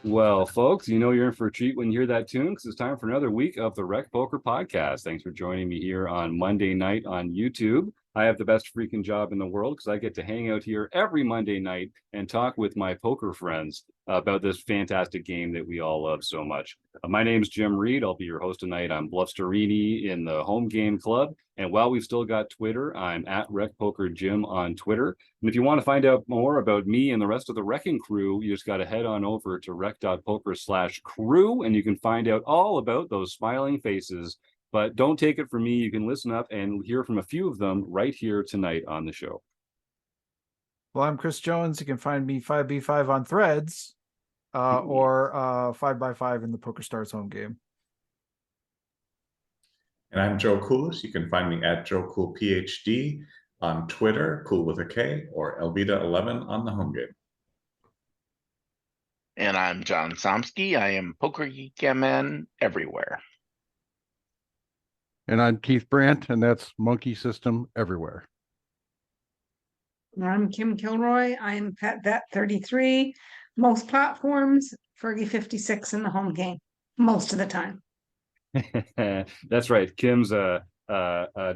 Well, folks, you know you're in for a treat when you hear that tune because it's time for another week of the Rec Poker Podcast. Thanks for joining me here on Monday night on YouTube. I have the best freaking job in the world because I get to hang out here every Monday night and talk with my poker friends about this fantastic game that we all love so much. My name's Jim Reed. I'll be your host tonight. I'm Bluffsterini in the Home Game Club. And while we've still got Twitter, I'm at Rec Poker Jim on Twitter. And if you want to find out more about me and the rest of the Wrecking Crew, you just got to head on over to rec.poker/crew and you can find out all about those smiling faces. But don't take it from me. You can listen up and hear from a few of them right here tonight on the show. Well, I'm Chris Jones. You can find me 5B5 on Threads or 5x5 in the PokerStars home game. And I'm Joe Coolis. You can find me at JoeCoolPhD on Twitter, cool with a K, or Elvita11 on the home game. And I'm John Somsky. I am Poker Geek MN everywhere. And I'm Keith Brandt, and that's Monkey System everywhere. I'm Kim Kilroy. I'm PetVet33, most platforms, Fergie56 in the home game, most of the time. That's right. Kim's a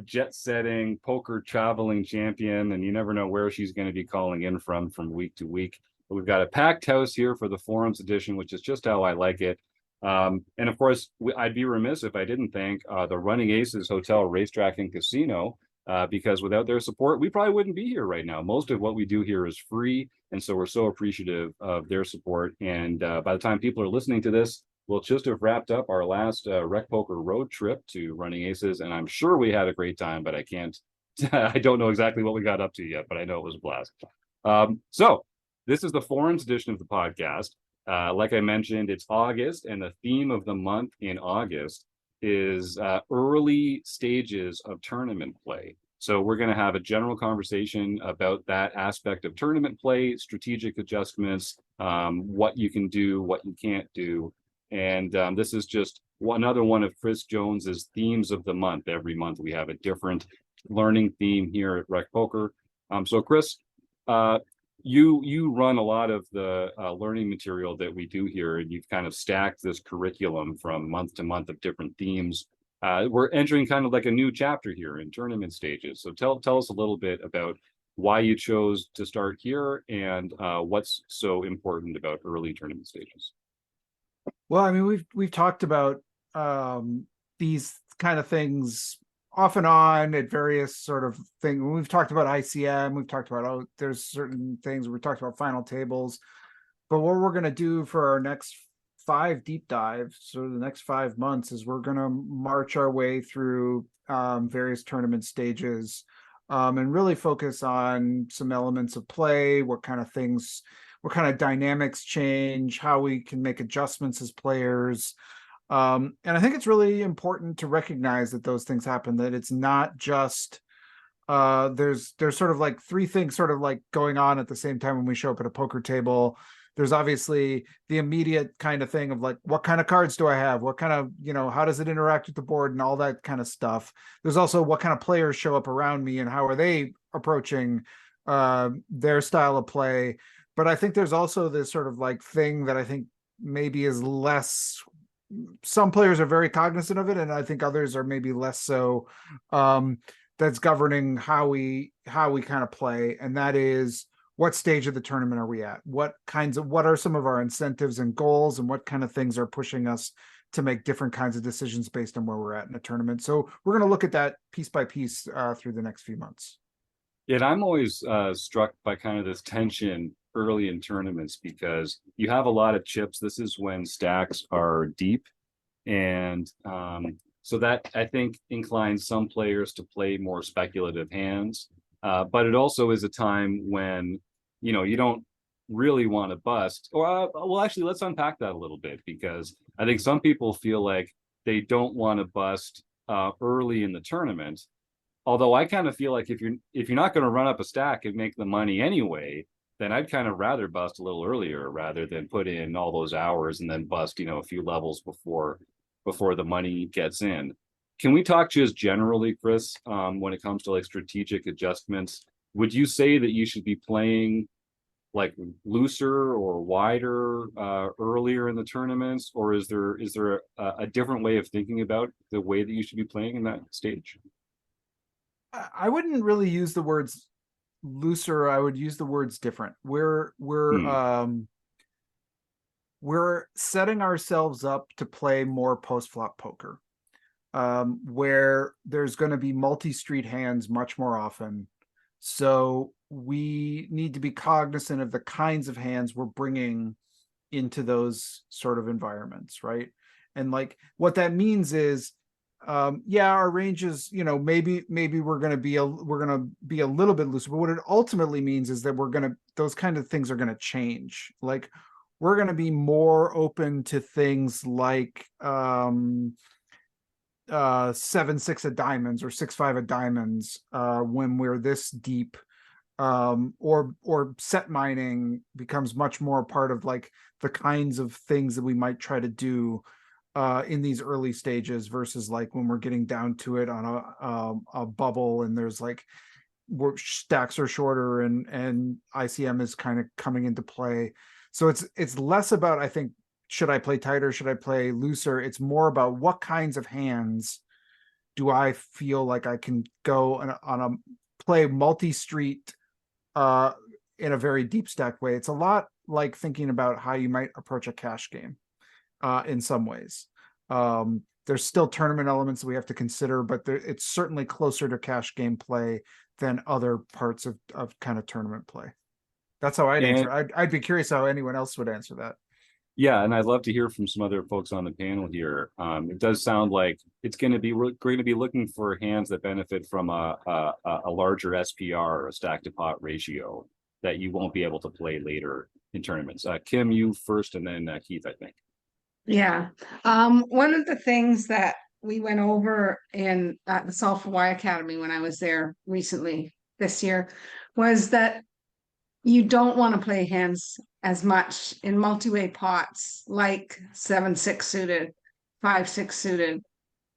jet-setting poker traveling champion, and you never know where she's going to be calling in from week to week. But we've got a packed house here for the Forums edition, which is just how I like it. And of course, I'd be remiss if I didn't thank the Running Aces Hotel, Racetrack, and Casino, because without their support, we probably wouldn't be here right now. Most of what we do here is free, and so we're so appreciative of their support. And by the time people are listening to this, we'll just have wrapped up our last Rec Poker road trip to Running Aces, and I'm sure we had a great time, but I don't know exactly what we got up to yet, but I know it was a blast. So this is the Forums edition of the podcast. Like I mentioned, it's August, and the theme of the month in August is early stages of tournament play. So we're going to have a general conversation about that aspect of tournament play, strategic adjustments, what you can do, what you can't do. And this is just another one of Chris Jones's themes of the month. Every month we have a different learning theme here at Rec Poker. So Chris, you run a lot of the learning material that we do here, and you've kind of stacked this curriculum from month to month of different themes. We're entering kind of like a new chapter here in tournament stages. So tell us a little bit about why you chose to start here and what's so important about early tournament stages. Well, I mean, we've talked about these kind of things off and on at various sort of things. We've talked about ICM, we've talked about, there's certain things, we talked about final tables, but what we're going to do for our next 5 deep dives, so the next 5 months, is we're going to march our way through various tournament stages and really focus on some elements of play, what kind of dynamics change, how we can make adjustments as players. And I think it's really important to recognize that those things happen, that it's not just there's sort of like 3 things sort of like going on at the same time when we show up at a poker table. There's obviously the immediate kind of thing of like, what kind of cards do I have? What kind of, how does it interact with the board and all that kind of stuff. There's also what kind of players show up around me and how are they approaching their style of play. But I think there's also this sort of like thing that I think maybe is less, some players are very cognizant of it, and I think others are maybe less so, that's governing how we kind of play. And that is, what stage of the tournament are we at? What are some of our incentives and goals, and what kind of things are pushing us to make different kinds of decisions based on where we're at in a tournament? So we're going to look at that piece by piece through the next few months. Yeah, and I'm always struck by kind of this tension early in tournaments because you have a lot of chips. This is when stacks are deep. And so that, I think, inclines some players to play more speculative hands. But it also is a time when, you don't really want to bust. Or, well, actually, let's unpack that a little bit, because I think some people feel like they don't want to bust early in the tournament. Although I kind of feel like if you're not going to run up a stack and make the money anyway, then I'd kind of rather bust a little earlier rather than put in all those hours and then bust, a few levels before the money gets in. Can we talk just generally, Chris, when it comes to like strategic adjustments? Would you say that you should be playing like looser or wider earlier in the tournaments, or is there a different way of thinking about the way that you should be playing in that stage? I wouldn't really use the words looser. I would use the words different. We're setting ourselves up to play more post flop poker, where there's going to be multi-street hands much more often. So we need to be cognizant of the kinds of hands we're bringing into those sort of environments, right? And like what that means is, yeah, our range is, maybe we're going to be a little bit looser, but what it ultimately means is that those kind of things are going to change. Like we're going to be more open to things like 7-6 of diamonds or 6-5 of diamonds when we're this deep, or set mining becomes much more a part of like the kinds of things that we might try to do in these early stages versus like when we're getting down to it on a bubble and there's like stacks are shorter and ICM is kind of coming into play. So it's less about, I think, should I play tighter? Should I play looser? It's more about what kinds of hands do I feel like I can go on a play multi-street in a very deep stack way. It's a lot like thinking about how you might approach a cash game in some ways. There's still tournament elements that we have to consider, but it's certainly closer to cash game play than other parts of kind of tournament play. That's how I'd answer. I'd be curious how anyone else would answer that. Yeah, and I'd love to hear from some other folks on the panel here. It does sound like it's going to be looking for hands that benefit from a larger SPR or a stack to pot ratio that you won't be able to play later in tournaments. Kim, you first, and then Keith, I think. Yeah. One of the things that we went over at the Solve for Why Academy when I was there recently this year was that you don't want to play hands as much in multi-way pots like 7-6 suited, 5-6 suited,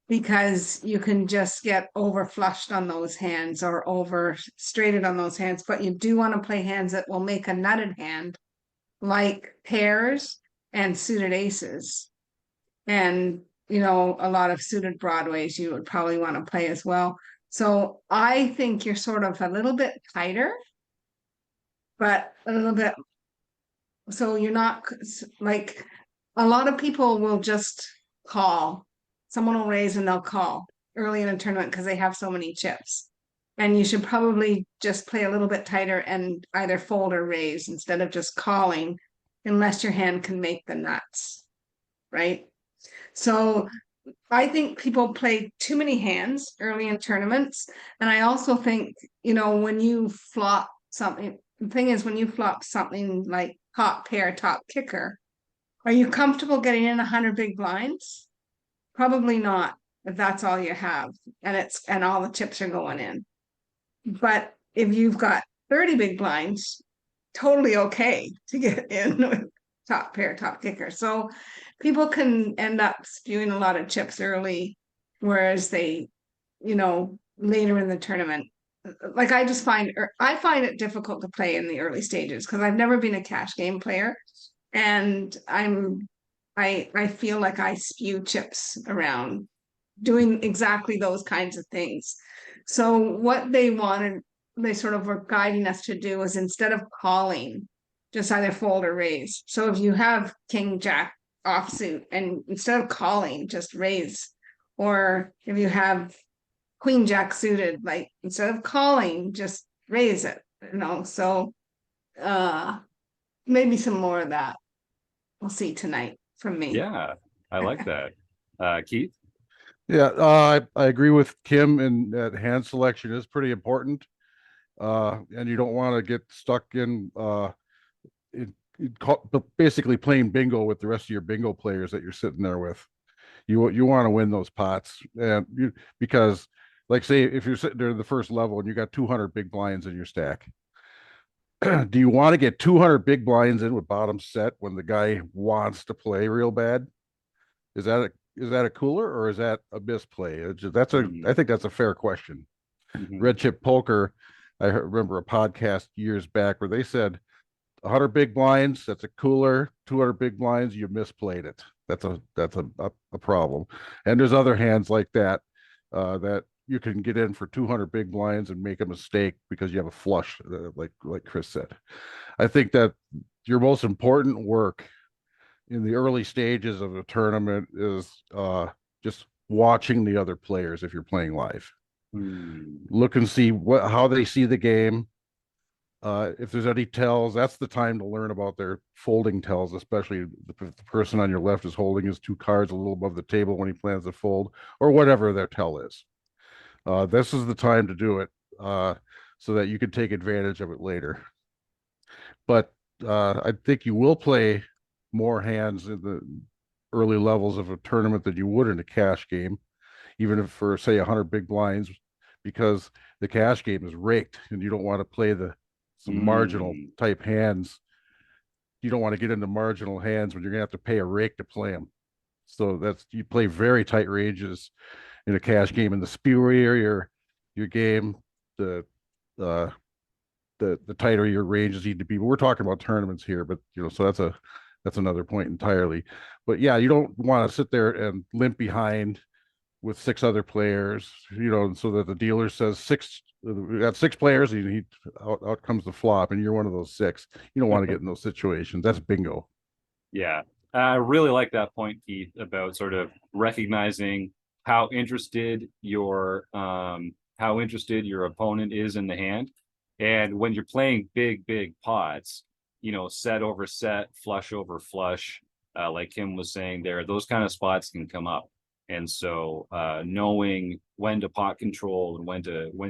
because you can just get over flushed on those hands or over straighted on those hands. But you do want to play hands that will make a nutted hand like pairs and suited aces. And, a lot of suited broadways you would probably want to play as well. So I think you're sort of a little bit tighter, but a little bit, so you're not like, a lot of people will just call. Someone will raise and they'll call early in a tournament because they have so many chips. And you should probably just play a little bit tighter and either fold or raise instead of just calling, unless your hand can make the nuts, right? So I think people play too many hands early in tournaments. And I also think, when you flop something, the thing is, when you flop something like top pair, top kicker, are you comfortable getting in 100 big blinds? Probably not, if that's all you have and all the chips are going in. But if you've got 30 big blinds, totally okay to get in with top pair, top kicker. So people can end up spewing a lot of chips early, whereas they, later in the tournament, like I find it difficult to play in the early stages because I've never been a cash game player, and I feel like I spew chips around doing exactly those kinds of things. So what they sort of were guiding us to do is, instead of calling, just either fold or raise. So if you have king jack offsuit, and instead of calling, just raise. Or if you have queen jack suited, like instead of calling, just raise it, so maybe some more of that we'll see tonight from me. Yeah, I like that. Keith? Yeah, I agree with Kim in that hand selection is pretty important. And you don't want to get stuck in basically playing bingo with the rest of your bingo players that you're sitting there with. You want to win those pots, and because, like, say if you're sitting there in the first level and you got 200 big blinds in your stack, do you want to get 200 big blinds in with bottom set when the guy wants to play real bad? Is that a cooler, or is that a misplay? I think that's a fair question. Red Chip Poker, I remember a podcast years back where they said 100 big blinds, that's a cooler. 200 big blinds, you misplayed it. That's a problem. And there's other hands like that that you can get in for 200 big blinds and make a mistake because you have a flush, like Chris said. I think that your most important work in the early stages of a tournament is just watching the other players if you're playing live. Look and see how they see the game. If there's any tells, that's the time to learn about their folding tells, especially if the person on your left is holding his 2 cards a little above the table when he plans to fold, or whatever their tell is. This is the time to do it so that you can take advantage of it later. But I think you will play more hands in the early levels of a tournament than you would in a cash game, even if for, say, 100 big blinds, because the cash game is raked and you don't want to play some marginal type hands. You don't want to get into marginal hands when you're gonna have to pay a rake to play them. So you play very tight ranges in a cash game, and the spewier your game, the tighter your ranges need to be. But we're talking about tournaments here, but so that's another point entirely. But yeah, you don't want to sit there and limp behind with 6 other players, so that the dealer says we got 6 players, and out comes the flop, and you're one of those 6. You don't want to get in those situations. That's bingo. Yeah, I really like that point, Keith, about sort of recognizing how interested your opponent is in the hand. And when you're playing big pots, set over set, flush over flush, like Kim was saying there, those kind of spots can come up. And so knowing when to pot control and when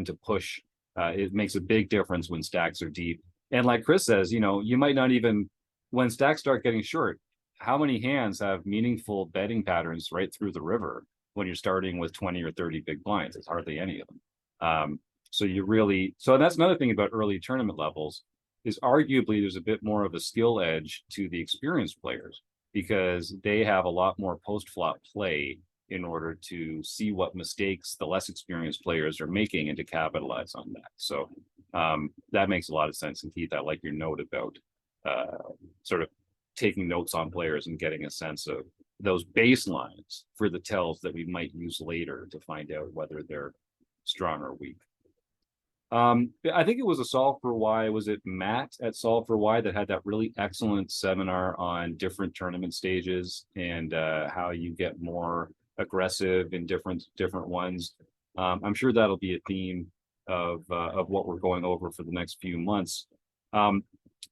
to push, it makes a big difference when stacks are deep. And like Chris says, you might not even, when stacks start getting short, how many hands have meaningful betting patterns right through the river when you're starting with 20 or 30 big blinds? It's hardly any of them. So that's another thing about early tournament levels, is arguably there's a bit more of a skill edge to the experienced players, because they have a lot more post-flop play in order to see what mistakes the less experienced players are making and to capitalize on that. So that makes a lot of sense. And Keith, I like your note about sort of taking notes on players and getting a sense of those baselines for the tells that we might use later to find out whether they're strong or weak. I think it was a Solve for Why. Was it Matt at Solve for Why that had that really excellent seminar on different tournament stages and how you get more aggressive in different ones? I'm sure that'll be a theme of what we're going over for the next few months.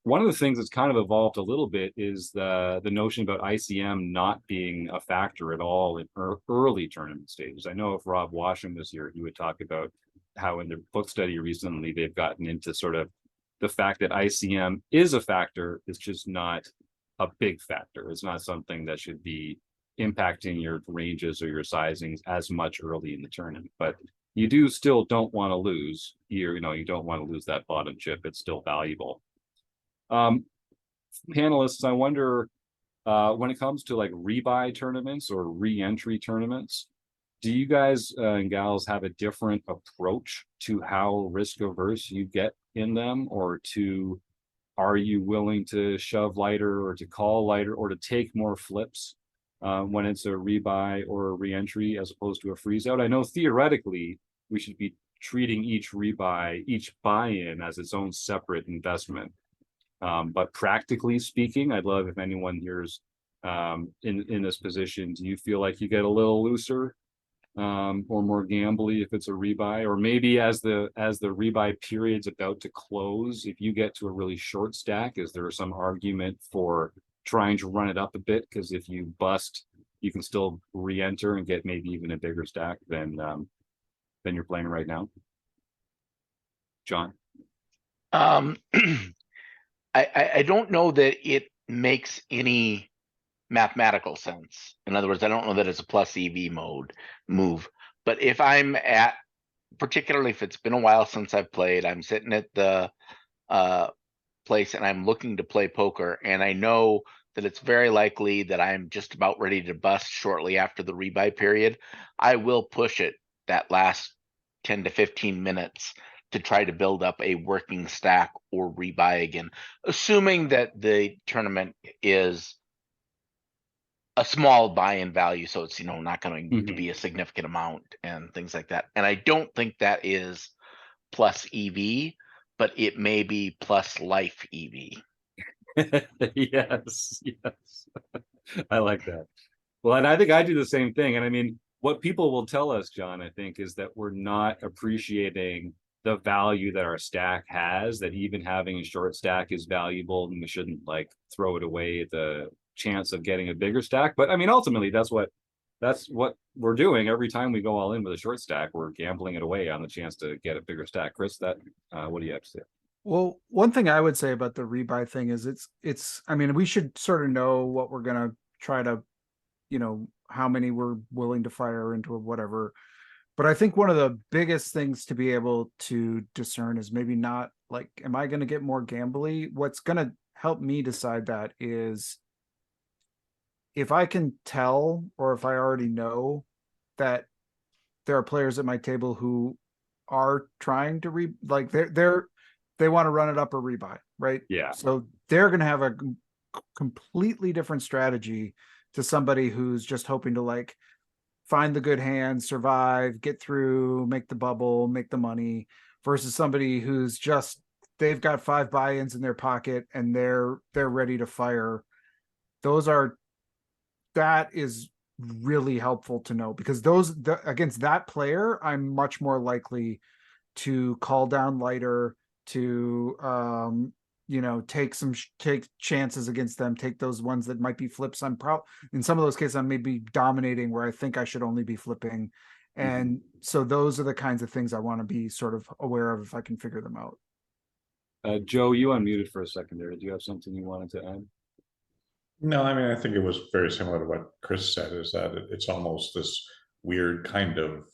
One of the things that's kind of evolved a little bit is the notion about ICM not being a factor at all in early tournament stages. I know if Rob Washam was here, he would talk about how in their book study recently, they've gotten into sort of the fact that ICM is a factor. It's just not a big factor. It's not something that should be impacting your ranges or your sizings as much early in the tournament, but you still don't want to lose. You don't want to lose that bottom chip. It's still valuable. Panelists, I wonder, when it comes to like rebuy tournaments or re-entry tournaments, do you guys and gals have a different approach to how risk averse you get in them, or are you willing to shove lighter or to call lighter or to take more flips when it's a rebuy or a re-entry as opposed to a freeze out? I know theoretically we should be treating each buy-in as its own separate investment. But practically speaking, I'd love if anyone here's in this position, do you feel like you get a little looser or more gambly if it's a rebuy, or maybe as the rebuy period's about to close, if you get to a really short stack, is there some argument for trying to run it up a bit? Because if you bust, you can still re-enter and get maybe even a bigger stack than you're playing right now. John? I don't know that it makes any mathematical sense. In other words, I don't know that it's a plus EV move. But if I'm particularly if it's been a while since I've played, I'm sitting at the place and I'm looking to play poker, and I know that it's very likely that I'm just about ready to bust shortly after the rebuy period, I will push it that last 10 to 15 minutes to try to build up a working stack or rebuy again, assuming that the tournament is a small buy-in value, so it's, you know, not going to Mhm. be a significant amount and things like that. And I don't think that is plus EV, but it may be plus life EV. Yes, yes. I like that. Well, and I think I do the same thing. And I mean, what people will tell us, John, I think, is that we're not appreciating the value that our stack has, that even having a short stack is valuable and we shouldn't like throw it away at the chance of getting a bigger stack. But I mean, ultimately, that's what we're doing every time we go all in with a short stack. We're gambling it away on the chance to get a bigger stack. Chris, that what do you have to say? Well, one thing I would say about the rebuy thing is it's I mean, we should sort of know what we're gonna try to, you know, how many we're willing to fire into whatever. But I think one of the biggest things to be able to discern is maybe not like, am I gonna get more gambly? What's gonna help me decide that is if I can tell, or if I already know that there are players at my table who are trying to they want to run it up or rebuy, right? Yeah. So they're going to have a completely different strategy to somebody who's just hoping to like find the good hand, survive, get through, make the bubble, make the money, versus somebody who's just, they've got 5 buy-ins in their pocket and they're ready to fire. That is really helpful to know, because against that player, I'm much more likely to call down lighter, to you know, take chances against them, take those ones that might be flips. In some of those cases I may be dominating where I think I should only be flipping. And so those are the kinds of things I want to be sort of aware of if I can figure them out. Joe, you unmuted for a second there. Do you have something you wanted to add? No, I mean, I think it was very similar to what Chris said, is that it's almost this weird kind of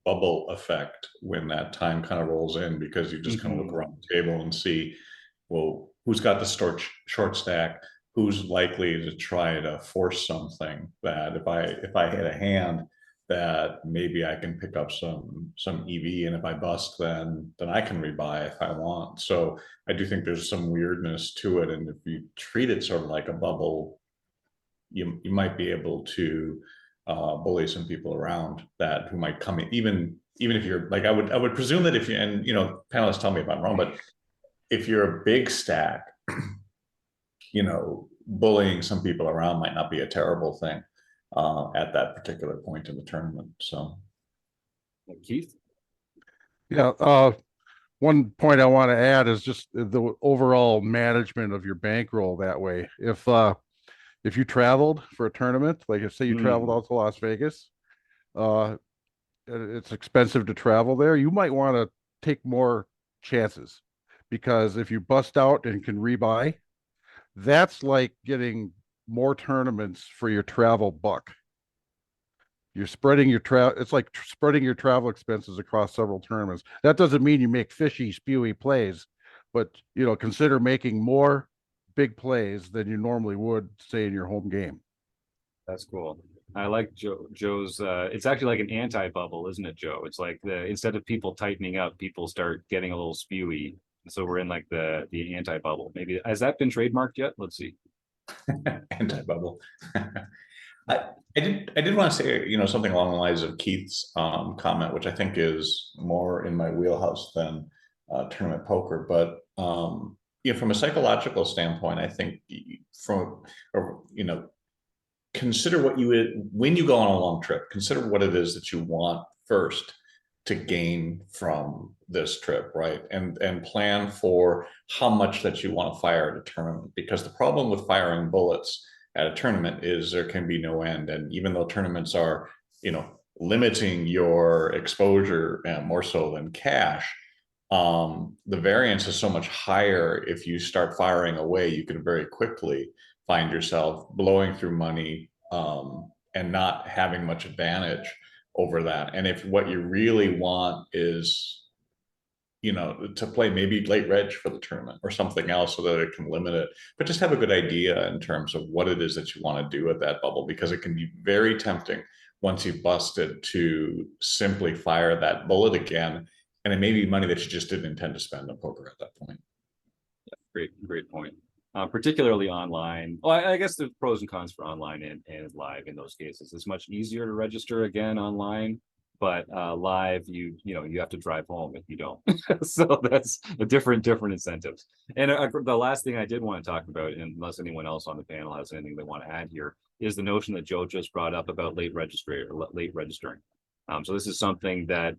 bubble effect when that time kind of rolls in, because you just kind of look around the table and see, well, who's got the short stack, who's likely to try to force something that if I hit a hand that maybe I can pick up some EV, and if I bust, then I can rebuy if I want. So I do think there's some weirdness to it, and if you treat it sort of like a bubble, you might be able to bully some people around that who might come in, even if you're like, I would presume that if you, and you know, panelists tell me if I'm wrong, but if you're a big stack, you know, bullying some people around might not be a terrible thing at that particular point in the tournament. So, Keith? Yeah, one point I want to add is just the overall management of your bankroll that way. If you traveled for a tournament, like if say you traveled out to Las Vegas, it's expensive to travel there, you might want to take more chances, because if you bust out and can rebuy, that's like getting more tournaments for your travel buck. You're spreading your it's like spreading your travel expenses across several tournaments. That doesn't mean you make fishy, spewy plays, but you know, consider making more big plays than you normally would, say, in your home game. That's cool. I like Joe's it's actually like an anti-bubble, isn't it, Joe? It's like instead of people tightening up, people start getting a little spewy. So we're in like the anti-bubble. Maybe has that been trademarked yet? Let's see. anti-bubble. I did want to say, you know, something along the lines of Keith's comment, which I think is more in my wheelhouse than tournament poker. But you know, from a psychological standpoint, I think consider what you would, when you go on a long trip, consider what it is that you want first to gain from this trip, right? And plan for how much that you want to fire at a tournament, because the problem with firing bullets at a tournament is there can be no end. And even though tournaments are, you know, limiting your exposure more so than cash, the variance is so much higher. If you start firing away, you can very quickly find yourself blowing through money and not having much advantage over that. And if what you really want is, you know, to play maybe late reg for the tournament or something else so that it can limit it, but just have a good idea in terms of what it is that you want to do at that bubble, because it can be very tempting once you've busted to simply fire that bullet again And it may be money that you just didn't intend to spend on poker at that point. Great point. Particularly online. Well, I guess there's pros and cons for online and live in those cases. It's much easier to register again online, but live, you have to drive home if you don't. So that's a different incentives. And the last thing I did want to talk about, unless anyone else on the panel has anything they want to add here, is the notion that Joe just brought up about late registering. So this is something that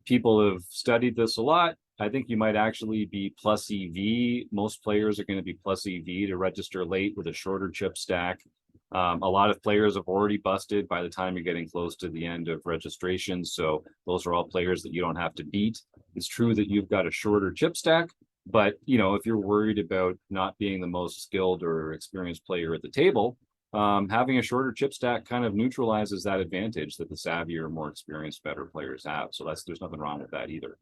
people have studied this a lot. I think you might actually be plus EV. Most players are going to be plus EV to register late with a shorter chip stack. A lot of players have already busted by the time you're getting close to the end of registration. So those are all players that you don't have to beat. It's true that you've got a shorter chip stack, but if you're worried about not being the most skilled or experienced player at the table, having a shorter chip stack kind of neutralizes that advantage that the savvier, more experienced, better players have. So there's nothing wrong with that either.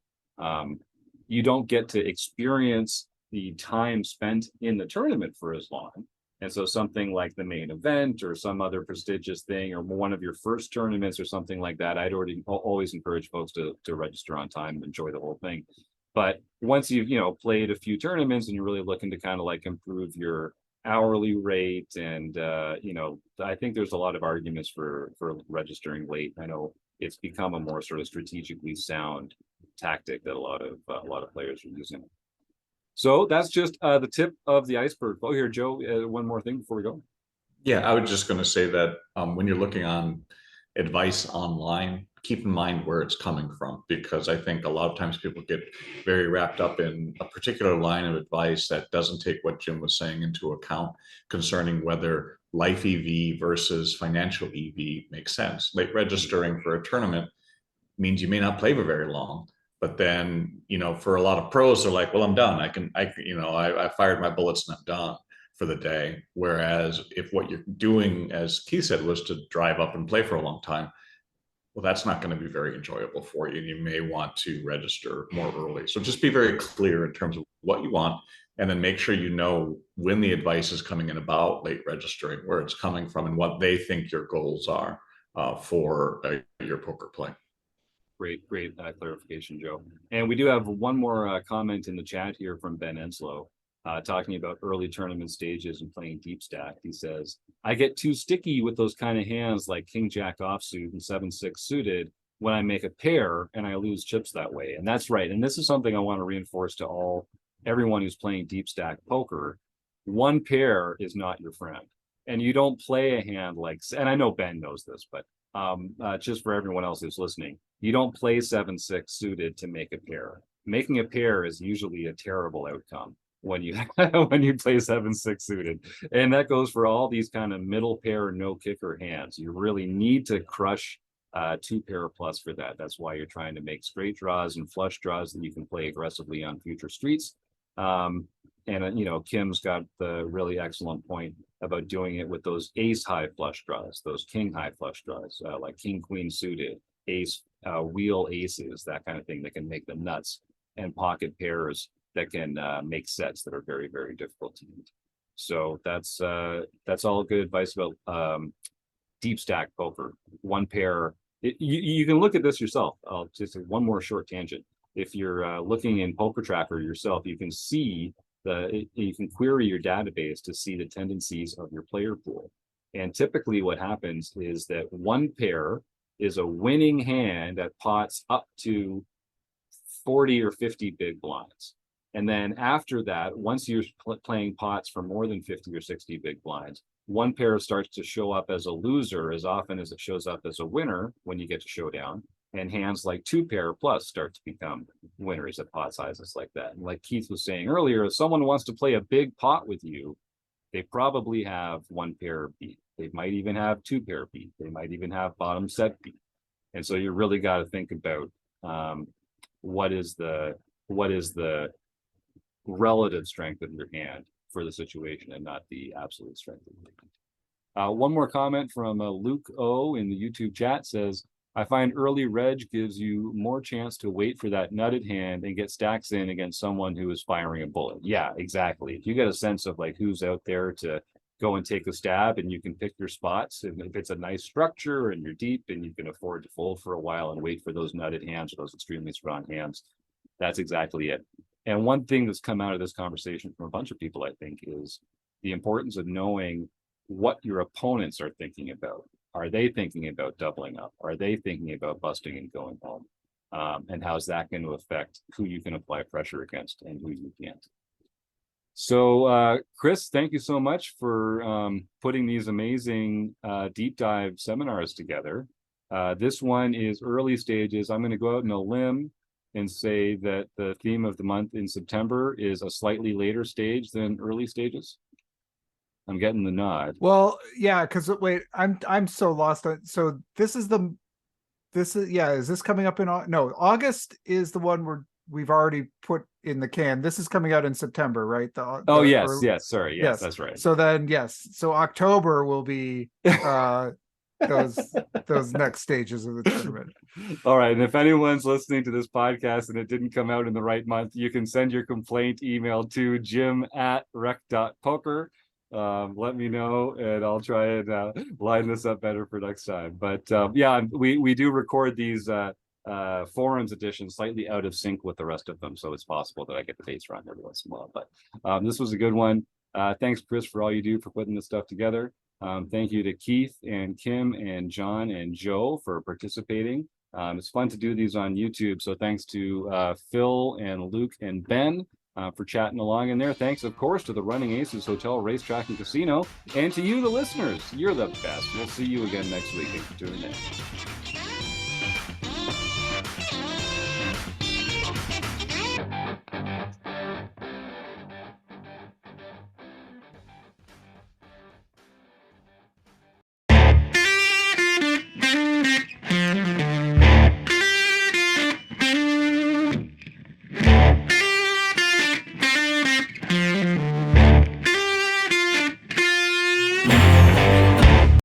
You don't get to experience the time spent in the tournament for as long. And so something like the main event or some other prestigious thing or one of your first tournaments or something like that, I'd always encourage folks to register on time and enjoy the whole thing. But once you've, played a few tournaments and you're really looking to kind of like improve your hourly rate and, I think there's a lot of arguments for registering late. I know it's become a more sort of strategically sound tactic that a lot of players are using. So that's just the tip of the iceberg. Oh, here, Joe, one more thing before we go. Yeah, I was just going to say that when you're looking on advice online, keep in mind where it's coming from, because I think a lot of times people get very wrapped up in a particular line of advice that doesn't take what Jim was saying into account concerning whether life EV versus financial EV makes sense. Late registering for a tournament means you may not play for very long. But then, for a lot of pros, they're like, well, I'm done. I fired my bullets and I'm done for the day. Whereas if what you're doing, as Keith said, was to drive up and play for a long time, well, that's not going to be very enjoyable for you. And you may want to register more early. So just be very clear in terms of what you want, and then make sure you know when the advice is coming in about late registering, where it's coming from, and what they think your goals are for your poker play. Great clarification, Joe. And we do have one more comment in the chat here from Ben Enslow, talking about early tournament stages and playing deep stack. He says, I get too sticky with those kind of hands like King Jack offsuit and 7-6 suited when I make a pair, and I lose chips that way. And that's right. And this is something I want to reinforce to everyone who's playing deep stack poker. One pair is not your friend. And you don't play a hand like, and I know Ben knows this, but just for everyone else who's listening, you don't play 7-6 suited to make a pair. Making a pair is usually a terrible outcome when you when you play 7-6 suited, and that goes for all these kind of middle pair no kicker hands. You really need to crush 2 pair plus for that. That's why you're trying to make straight draws and flush draws that you can play aggressively on future streets. And Kim's got the really excellent point about doing it with those ace high flush draws, those king high flush draws, like king queen suited, ace wheel aces, that kind of thing that can make the nuts, and pocket pairs that can make sets that are very, very difficult to use. So that's all good advice about deep stack poker. One pair, you can look at this yourself. I'll just say one more short tangent. If you're looking in Poker Tracker yourself, you can see you can query your database to see the tendencies of your player pool. And typically what happens is that one pair is a winning hand at pots up to 40 or 50 big blinds. And then after that, once you're playing pots for more than 50 or 60 big blinds, one pair starts to show up as a loser as often as it shows up as a winner when you get to showdown. And hands like 2 pair plus start to become winners at pot sizes like that. And like Keith was saying earlier, if someone wants to play a big pot with you, they probably have 1 pair beat. They might even have 2 pair beat. They might even have bottom set beat. And so you really got to think about what is the relative strength of your hand for the situation and not the absolute strength of your hand. One more comment from Luke O in the YouTube chat says, I find early reg gives you more chance to wait for that nutted hand and get stacks in against someone who is firing a bullet. Yeah, exactly. If you get a sense of like who's out there to go and take a stab, and you can pick your spots. And if it's a nice structure and you're deep and you can afford to fold for a while and wait for those nutted hands or those extremely strong hands, that's exactly it. And one thing that's come out of this conversation from a bunch of people, I think, is the importance of knowing what your opponents are thinking about. Are they thinking about doubling up? Are they thinking about busting and going home? And how's that going to affect who you can apply pressure against and who you can't? So, Chris, thank you so much for putting these amazing deep dive seminars together. This one is early stages. I'm going to go out on a limb and say that the theme of the month in September is a slightly later stage than early stages. I'm getting the nod. Well, yeah, because wait, I'm so lost on. So this is is this coming up in no, August is the one we've already put in the can. This is coming out in September, right? Oh yes, sorry, yes, that's right. So then so October will be those next stages of the tournament. All right, and if anyone's listening to this podcast and it didn't come out in the right month, you can send your complaint email to jim@rec.poker. Let me know and I'll try and line this up better for next time. But yeah, we do record these forums editions slightly out of sync with the rest of them, so it's possible that I get the dates wrong every once in a while. But this was a good one. Thanks, Chris, for all you do for putting this stuff together. Thank you to Keith and Kim and John and Joe for participating. It's fun to do these on YouTube, so thanks to Phil and Luke and Ben for chatting along in there. Thanks, of course, to the Running Aces Hotel, Racetrack, and Casino, and to you, the listeners. You're the best. We'll see you again next week. Thanks for tuning in.